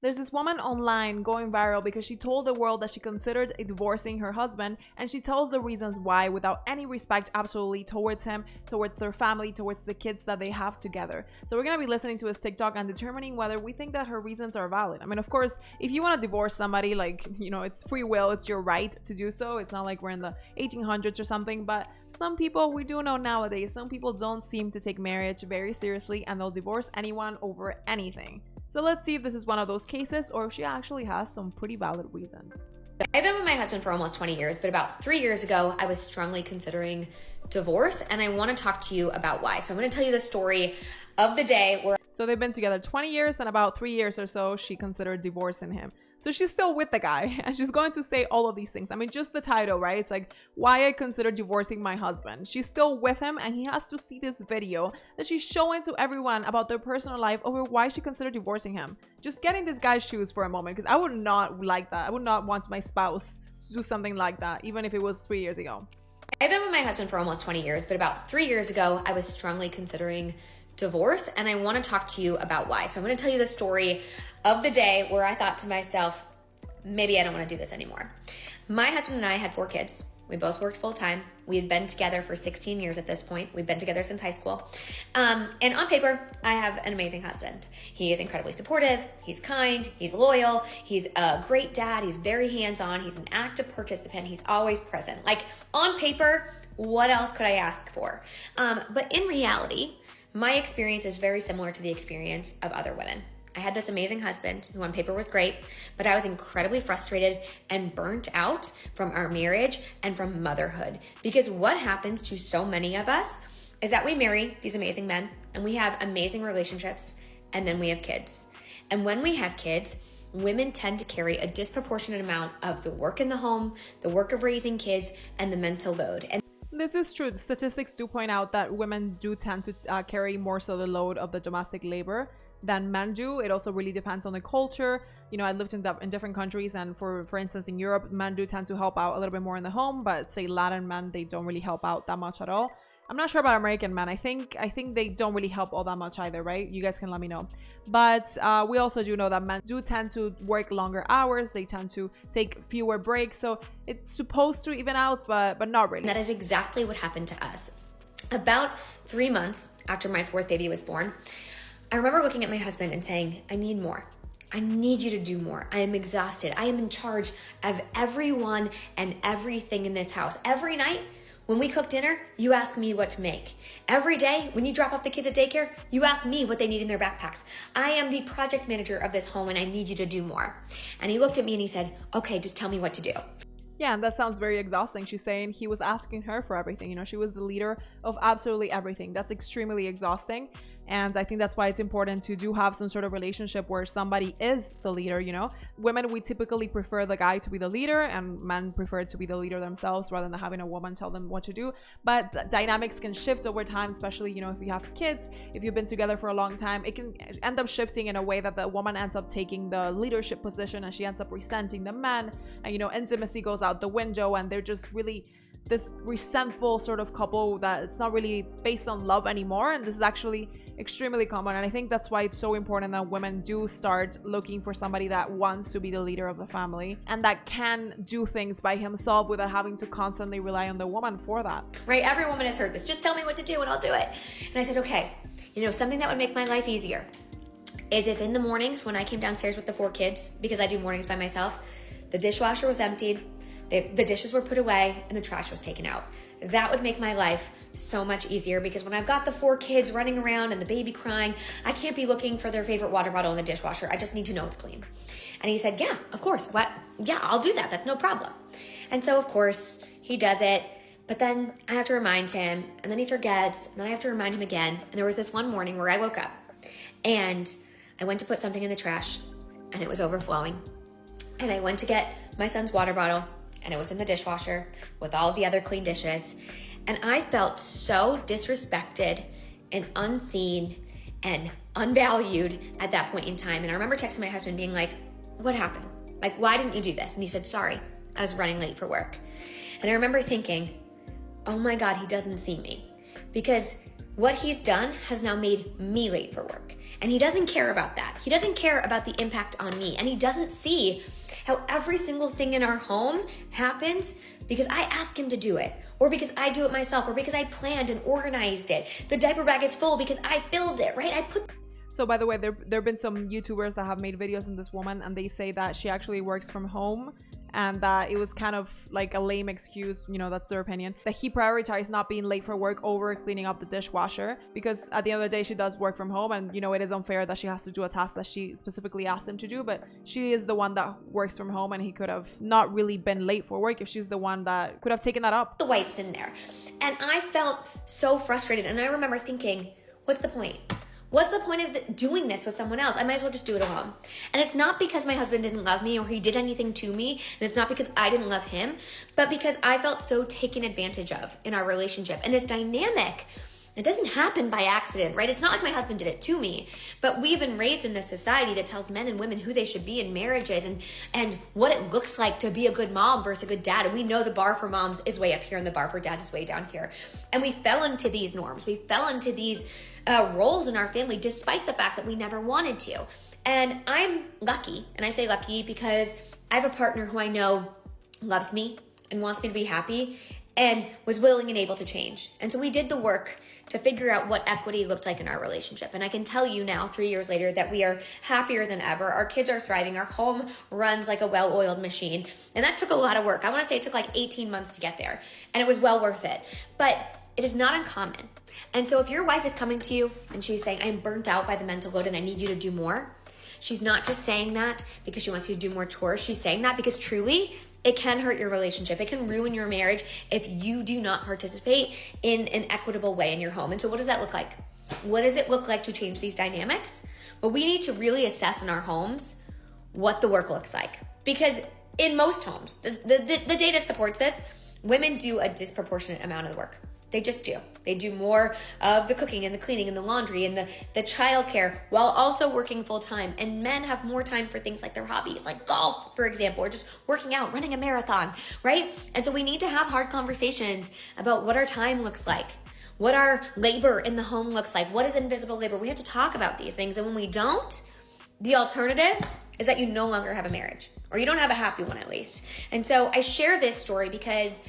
There's this woman online going viral because she told the world that she considered divorcing her husband, and she tells the reasons why without any respect absolutely towards him, towards their family, towards the kids that they have together. So we're gonna be listening to his TikTok and determining whether we think that her reasons are valid. I mean, of course, if you want to divorce somebody, like, you know, it's free will, it's your right to do so. It's not like we're in the 1800s or something, but some people, we do know nowadays, some people don't seem to take marriage very seriously and they'll divorce anyone over anything. So let's see if this is one of those cases or if she actually has some pretty valid reasons. I've been with my husband for almost 20 years, but about 3 years ago, I was strongly considering divorce, and I want to talk to you about why. So I'm going to tell you the story of the day where... So they've been together 20 years, and about 3 years or so, she considered divorcing him. So she's still with the guy, and she's going to say all of these things. I mean, just the title, right? It's like, why I consider divorcing my husband. She's still with him, and he has to see this video that she's showing to everyone about their personal life over why she considered divorcing him. Just get in this guy's shoes for a moment, because I would not like that. I would not want my spouse to do something like that, even if it was 3 years ago. I've been with my husband for almost 20 years, but about 3 years ago, I was strongly considering divorce, and I want to talk to you about why. So I'm going to tell you the story of the day where I thought to myself, maybe I don't want to do this anymore. My husband and I had 4 kids. We both worked full time. We had been together for 16 years at this point. We've been together since high school. And on paper, I have an amazing husband. He is incredibly supportive. He's kind. He's loyal. He's a great dad. He's very hands-on. He's an active participant. He's always present. Like, on paper, what else could I ask for? But in reality, my experience is very similar to the experience of other women. I had this amazing husband who on paper was great, but I was incredibly frustrated and burnt out from our marriage and from motherhood. Because what happens to so many of us is that we marry these amazing men and we have amazing relationships, and then we have kids. And when we have kids, women tend to carry a disproportionate amount of the work in the home, the work of raising kids, and the mental load. And this is true. Statistics do point out that women do tend to carry more so the load of the domestic labor than men do. It also really depends on the culture. You know, I lived in different countries, and for instance, in Europe, men do tend to help out a little bit more in the home, but say Latin men, they don't really help out that much at all. I'm not sure about American men. I think they don't really help all that much either, right? You guys can let me know. But we also do know that men do tend to work longer hours. They tend to take fewer breaks. So it's supposed to even out, but not really. that is exactly what happened to us. About 3 months after my 4th baby was born, I remember looking at my husband and saying, I need more. I need you to do more. I am exhausted. I am in charge of everyone and everything in this house. Every night when we cook dinner, you ask me what to make. Every day when you drop off the kids at daycare, you ask me what they need in their backpacks. I am the project manager of this home and I need you to do more. And he looked at me and he said, okay, just tell me what to do. Yeah, and that sounds very exhausting. She's saying he was asking her for everything. You know, she was the leader of absolutely everything. That's extremely exhausting. And I think that's why it's important to do have some sort of relationship where somebody is the leader, you know. Women, we typically prefer the guy to be the leader, and men prefer to be the leader themselves rather than having a woman tell them what to do. But the dynamics can shift over time, especially, you know, if you have kids, if you've been together for a long time, it can end up shifting in a way that the woman ends up taking the leadership position and she ends up resenting the man. And, you know, intimacy goes out the window, and they're just really this resentful sort of couple that it's not really based on love anymore. And this is actually extremely common, and I think that's why it's so important that women do start looking for somebody that wants to be the leader of the family and that can do things by himself without having to constantly rely on the woman for that. Right? Every woman has heard this. Just tell me what to do and I'll do it. And I said, okay, you know, something that would make my life easier is if in the mornings when I came downstairs with the 4 kids, because I do mornings by myself, the dishwasher was emptied, the dishes were put away, and the trash was taken out. That would make my life so much easier, because when I've got the 4 kids running around and the baby crying, I can't be looking for their favorite water bottle in the dishwasher. I just need to know it's clean. And he said, yeah, of course. What? Yeah, I'll do that. That's no problem. And so, of course, he does it. But then I have to remind him, and then he forgets, and then I have to remind him again. And there was this one morning where I woke up, and I went to put something in the trash, and it was overflowing. And I went to get my son's water bottle, and it was in the dishwasher with all the other clean dishes. And I felt so disrespected and unseen and unvalued at that point in time. And I remember texting my husband being like, what happened? Like, why didn't you do this? And he said, sorry, I was running late for work. And I remember thinking, oh my God, he doesn't see me. Because what he's done has now made me late for work. And he doesn't care about that. He doesn't care about the impact on me. And he doesn't see how every single thing in our home happens because I ask him to do it, or because I do it myself, or because I planned and organized it. The diaper bag is full because I filled it, right? So by the way, there have been some YouTubers that have made videos on this woman, and they say that she actually works from home, and that it was kind of like a lame excuse, you know, that's their opinion, that he prioritized not being late for work over cleaning up the dishwasher, because at the end of the day she does work from home, and you know, it is unfair that she has to do a task that she specifically asked him to do, but she is the one that works from home, and he could have not really been late for work if she's the one that could have taken that up. The wipes in there. And I felt so frustrated, and I remember thinking, what's the point? What's the point of doing this with someone else? I might as well just do it alone. And it's not because my husband didn't love me or he did anything to me, and it's not because I didn't love him, but because I felt so taken advantage of in our relationship. And this dynamic, it doesn't happen by accident, right? It's not like my husband did it to me, but we've been raised in this society that tells men and women who they should be in marriages, and what it looks like to be a good mom versus a good dad. And we know the bar for moms is way up here and the bar for dads is way down here. And we fell into these norms. We fell into these roles in our family, despite the fact that we never wanted to. And I'm lucky, and I say lucky because I have a partner who I know loves me and wants me to be happy and was willing and able to change. And so we did the work to figure out what equity looked like in our relationship. And I can tell you now, 3 years later, that we are happier than ever. Our kids are thriving. Our home runs like a well-oiled machine. And that took a lot of work. I want to say it took like 18 months to get there. And it was well worth it. But it is not uncommon. And so if your wife is coming to you and she's saying, I'm burnt out by the mental load and I need you to do more, she's not just saying that because she wants you to do more chores. She's saying that because truly it can hurt your relationship. It can ruin your marriage if you do not participate in an equitable way in your home. And so what does that look like? What does it look like to change these dynamics? Well, we need to really assess in our homes what the work looks like. Because in most homes, the data supports this, women do a disproportionate amount of the work. They just do. They do more of the cooking and the cleaning and the laundry and the childcare while also working full time. And men have more time for things like their hobbies, like golf, for example, or just working out, running a marathon, right? And so we need to have hard conversations about what our time looks like, what our labor in the home looks like, what is invisible labor. We have to talk about these things. And when we don't, the alternative is that you no longer have a marriage, or you don't have a happy one at least. And so I share this story because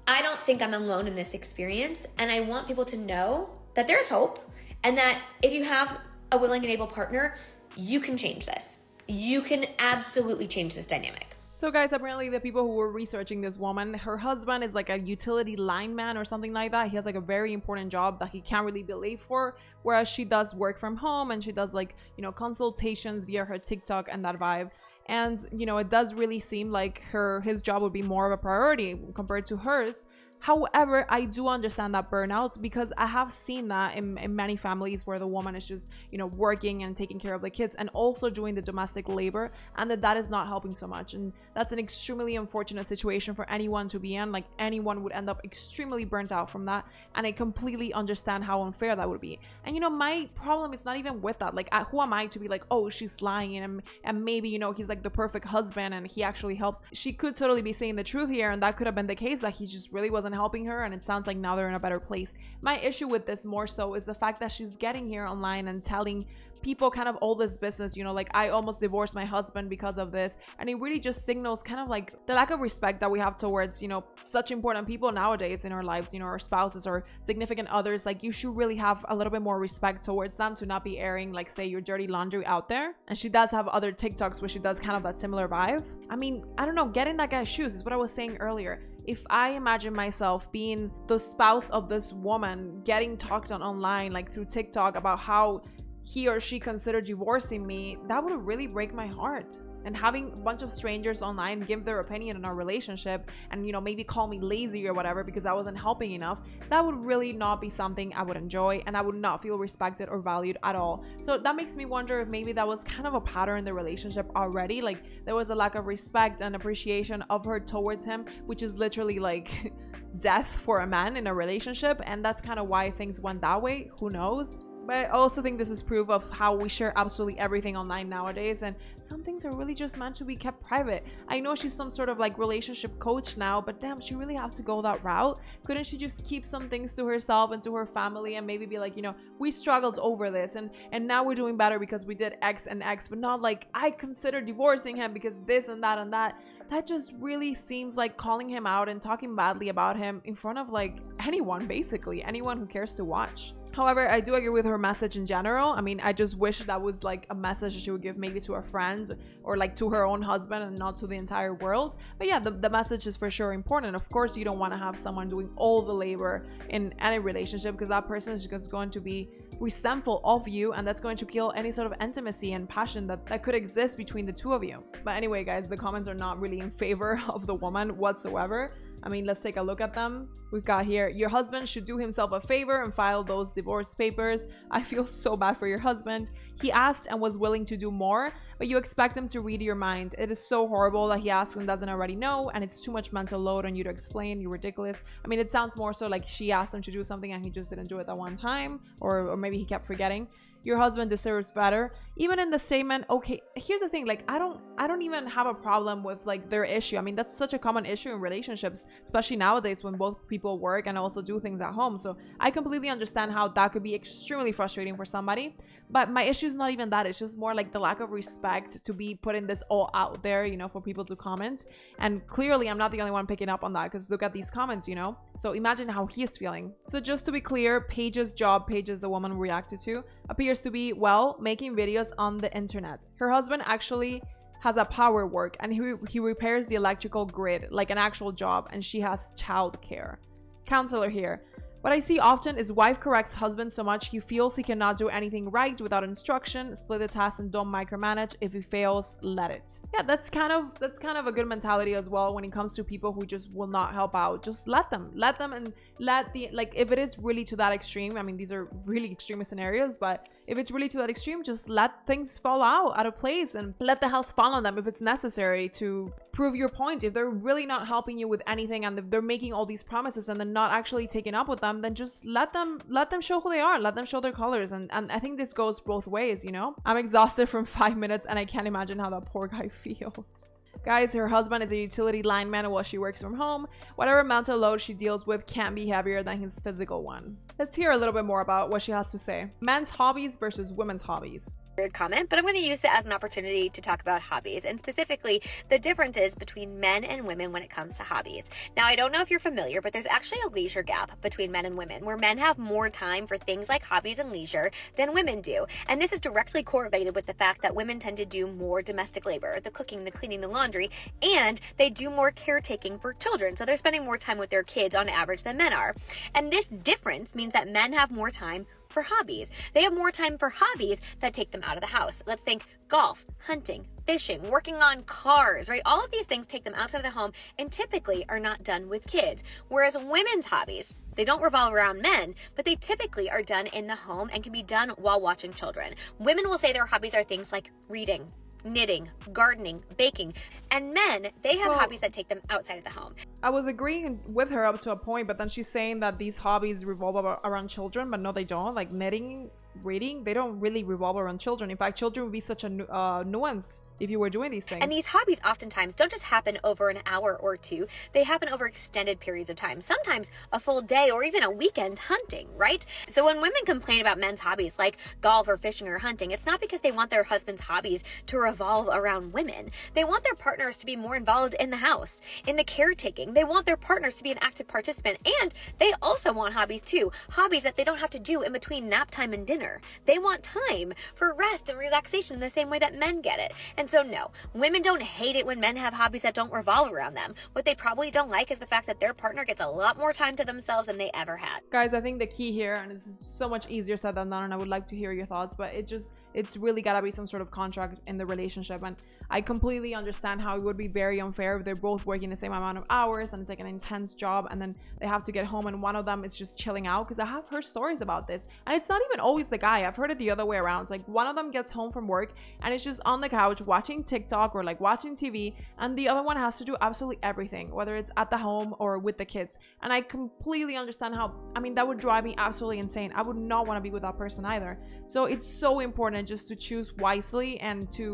I don't think I'm alone in this experience, and I want people to know that there's hope, and that if you have a willing and able partner, you can change this. You can absolutely change this dynamic. So guys, apparently the people who were researching this woman, her husband is like a utility lineman or something like that. He has like a very important job that he can't really be late for, whereas she does work from home and she does like, you know, consultations via her TikTok and that vibe. And, you know, it does really seem like his job would be more of a priority compared to hers. However, I do understand that burnout because I have seen that in many families where the woman is just, you know, working and taking care of the kids and also doing the domestic labor, and that is not helping so much. And that's an extremely unfortunate situation for anyone to be in. Like, anyone would end up extremely burnt out from that, and I completely understand how unfair that would be. And, you know, my problem is not even with that. Like, who am I to be like, oh, she's lying, and maybe, you know, he's like the perfect husband and he actually helps. She could totally be saying the truth here, and that could have been the case, that he just really wasn't helping her, and it sounds like now they're in a better place. My issue with this more so is the fact that she's getting here online and telling people kind of all this business, you know, like, I almost divorced my husband because of this, and it really just signals kind of like the lack of respect that we have towards, you know, such important people nowadays in our lives, you know, our spouses or significant others. Like, you should really have a little bit more respect towards them, to not be airing, like, say, your dirty laundry out there. And she does have other TikToks where she does kind of that similar vibe. I mean, I don't know, get in that guy's shoes is what I was saying earlier. If I imagine myself being the spouse of this woman, getting talked on online, like through TikTok, about how he or she considered divorcing me, that would really break my heart. And having a bunch of strangers online give their opinion on our relationship and, you know, maybe call me lazy or whatever because I wasn't helping enough, that would really not be something I would enjoy, and I would not feel respected or valued at all. So that makes me wonder if maybe that was kind of a pattern in the relationship already. Like, there was a lack of respect and appreciation of her towards him, which is literally like death for a man in a relationship, and that's kind of why things went that way. Who knows? But I also think this is proof of how we share absolutely everything online nowadays, and some things are really just meant to be kept private. I know she's some sort of like relationship coach now, but damn, she really have to go that route? Couldn't she just keep some things to herself and to her family, and maybe be like, you know, we struggled over this, and now we're doing better because we did X and X, but not like, I consider divorcing him because this and that and that. That just really seems like calling him out and talking badly about him in front of like anyone, basically anyone who cares to watch. However, I do agree with her message in general. I mean, I just wish that was like a message that she would give maybe to her friends or like to her own husband and not to the entire world. But yeah, the message is for sure important. Of course, you don't want to have someone doing all the labor in any relationship, because that person is just going to be resentful of you, and that's going to kill any sort of intimacy and passion that could exist between the two of you. But anyway, guys, the comments are not really in favor of the woman whatsoever. I mean, let's take a look at them. We've got here, your husband should do himself a favor and file those divorce papers. I feel so bad for your husband. He asked and was willing to do more, but you expect him to read your mind. It is so horrible that he asks and doesn't already know, and it's too much mental load on you to explain. You're ridiculous. I mean, it sounds more so like she asked him to do something and he just didn't do it that one time, or maybe he kept forgetting. Your husband deserves better. Even in the statement, okay, here's the thing, like I don't even have a problem with like their issue. I mean, that's such a common issue in relationships, especially nowadays when both people work and also do things at home. So I completely understand how that could be extremely frustrating for somebody. But my issue is not even that. It's just more like the lack of respect to be putting this all out there, you know, for people to comment. And clearly I'm not the only one picking up on that, because look at these comments, you know. So imagine how he is feeling. So just to be clear, Paige's job, Paige is the woman reacted to, appears to be, well, making videos on the internet. Her husband actually has a power work, and he repairs the electrical grid like an actual job, and she has childcare. Counselor here. What I see often is wife corrects husband so much he feels he cannot do anything right without instruction. Split the task and don't micromanage. If he fails, let it. Yeah, that's kind of a good mentality as well when it comes to people who just will not help out. Just let them and let the, like, if it is really to that extreme, I mean, these are really extreme scenarios, but if it's really to that extreme, just let things fall out of place and let the house fall on them if it's necessary to prove your point. If they're really not helping you with anything and if they're making all these promises and then not actually taking up with them, then just let them show who they are. Let them show their colors. And I think this goes both ways, you know? I'm exhausted from 5 minutes and I can't imagine how that poor guy feels. Guys, her husband is a utility lineman while she works from home. Whatever mental load she deals with can't be heavier than his physical one. Let's hear a little bit more about what she has to say. Men's hobbies versus women's hobbies. Weird comment, but I'm going to use it as an opportunity to talk about hobbies, and specifically the differences between men and women when it comes to hobbies. Now, I don't know if you're familiar, but there's actually a leisure gap between men and women, where men have more time for things like hobbies and leisure than women do. And this is directly correlated with the fact that women tend to do more domestic labor, the cooking, the cleaning, the laundry, and they do more caretaking for children. So they're spending more time with their kids on average than men are. And this difference means that men have more time for hobbies. They have more time for hobbies that take them out of the house. Let's think golf, hunting, fishing, working on cars, right? All of these things take them outside of the home and typically are not done with kids. Whereas women's hobbies, they don't revolve around men, but they typically are done in the home and can be done while watching children. Women will say their hobbies are things like reading, knitting, gardening, baking, and men, they have hobbies that take them outside of the home. I was agreeing with her up to a point, but then she's saying that these hobbies revolve around children, but no, they don't. Like knitting, reading, they don't really revolve around children. In fact, children would be such a nuance if you were doing these things. And these hobbies oftentimes don't just happen over an hour or two. They happen over extended periods of time, sometimes a full day or even a weekend hunting, right? So when women complain about men's hobbies like golf or fishing or hunting, it's not because they want their husband's hobbies to revolve around women. They want their partners to be more involved in the house, in the caretaking. They want their partners to be an active participant, and they also want hobbies too. Hobbies that they don't have to do in between nap time and dinner. They want time for rest and relaxation in the same way that men get it. And so no, women don't hate it when men have hobbies that don't revolve around them. What they probably don't like is the fact that their partner gets a lot more time to themselves than they ever had. Guys, I think the key here, and this is so much easier said than done, and I would like to hear your thoughts, but it's really gotta be some sort of contract in the relationship. And I completely understand how it would be very unfair if they're both working the same amount of hours and it's like an intense job, and then they have to get home and one of them is just chilling out. Because I have heard stories about this, and it's not even always the guy. I've heard it the other way around. It's like one of them gets home from work and it's just on the couch watching watching TikTok or like watching TV, and the other one has to do absolutely everything, whether it's at the home or with the kids. And I completely understand how, I mean, that would drive me absolutely insane. I would not want to be with that person either. So it's so important just to choose wisely and to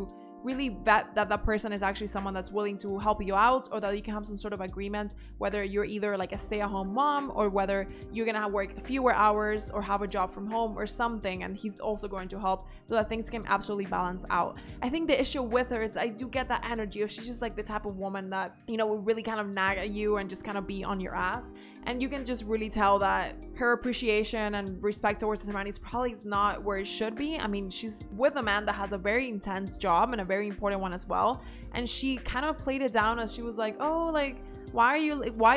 really vet that that person is actually someone that's willing to help you out, or that you can have some sort of agreement, whether you're either like a stay-at-home mom or whether you're gonna work fewer hours or have a job from home or something, and he's also going to help, so that things can absolutely balance out. I think the issue with her is I do get that energy of she's just like the type of woman that, you know, would really kind of nag at you and just kind of be on your ass, and you can just really tell that her appreciation and respect towards this man is probably not where it should be. I mean, she's with a man that has a very intense job and a very important one as well, and she kind of played it down as she was like, oh, like, why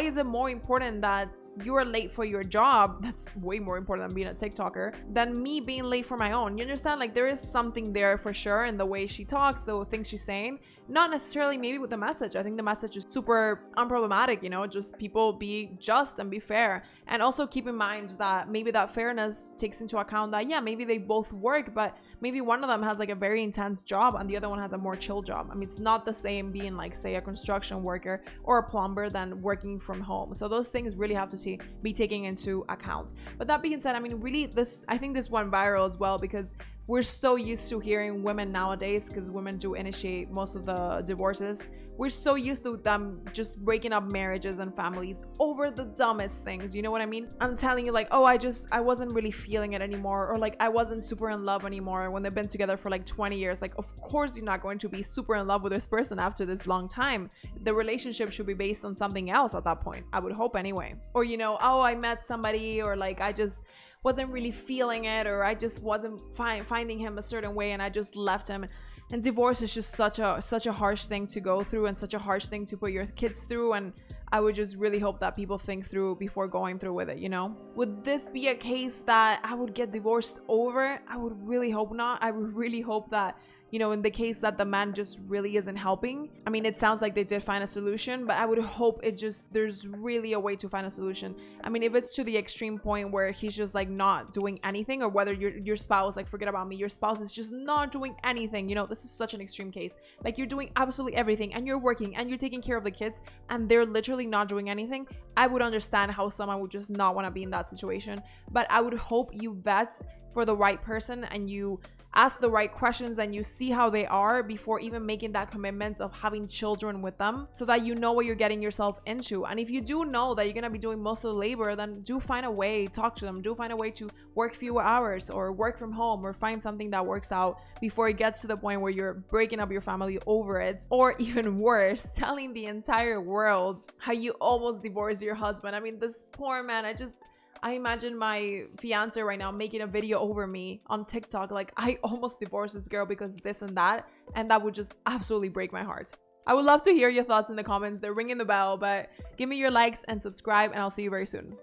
is it more important that you're late for your job? That's way more important than being a TikToker, than me being late for my own. You understand? Like, there is something there for sure in the way she talks, the things she's saying. Not necessarily maybe with the message. I think the message is super unproblematic, you know, just people be just and be fair. And also keep in mind that maybe that fairness takes into account that, yeah, maybe they both work, but maybe one of them has like a very intense job and the other one has a more chill job. I mean, it's not the same being like, say, a construction worker or a plumber than working from home. So those things really have to be taken into account. But that being said, I mean, really, I think this went viral as well because we're so used to hearing women nowadays, because women do initiate most of the divorces. We're so used to them just breaking up marriages and families over the dumbest things. You know what I mean? I'm telling you, like, oh, I wasn't really feeling it anymore, or like I wasn't super in love anymore when they've been together for like 20 years. Like, of course you're not going to be super in love with this person after this long time. The relationship should be based on something else at that point, I would hope anyway. Or, you know, oh, I met somebody, or like I just wasn't really feeling it, or I just wasn't finding him a certain way and I just left him. And divorce is just such a harsh thing to go through and such a harsh thing to put your kids through, and I would just really hope that people think through before going through with it, you know? Would this be a case that I would get divorced over? I would really hope not. I would really hope that, you know, in the case that the man just really isn't helping. I mean, it sounds like they did find a solution, but I would hope there's really a way to find a solution. I mean, if it's to the extreme point where he's just like not doing anything, or whether your spouse, like, forget about me, your spouse is just not doing anything, you know, this is such an extreme case. Like, you're doing absolutely everything and you're working and you're taking care of the kids and they're literally not doing anything. I would understand how someone would just not want to be in that situation, but I would hope you vet for the right person and you ask the right questions and you see how they are before even making that commitment of having children with them, so that you know what you're getting yourself into. And if you do know that you're gonna be doing most of the labor, then do find a way, talk to them, do find a way to work fewer hours or work from home, or find something that works out before it gets to the point where you're breaking up your family over it, or even worse, telling the entire world how you almost divorced your husband. I mean, this poor man, I imagine my fiance right now making a video over me on TikTok, like, I almost divorced this girl because this and that would just absolutely break my heart. I would love to hear your thoughts in the comments. They're ringing the bell, but give me your likes and subscribe, and I'll see you very soon.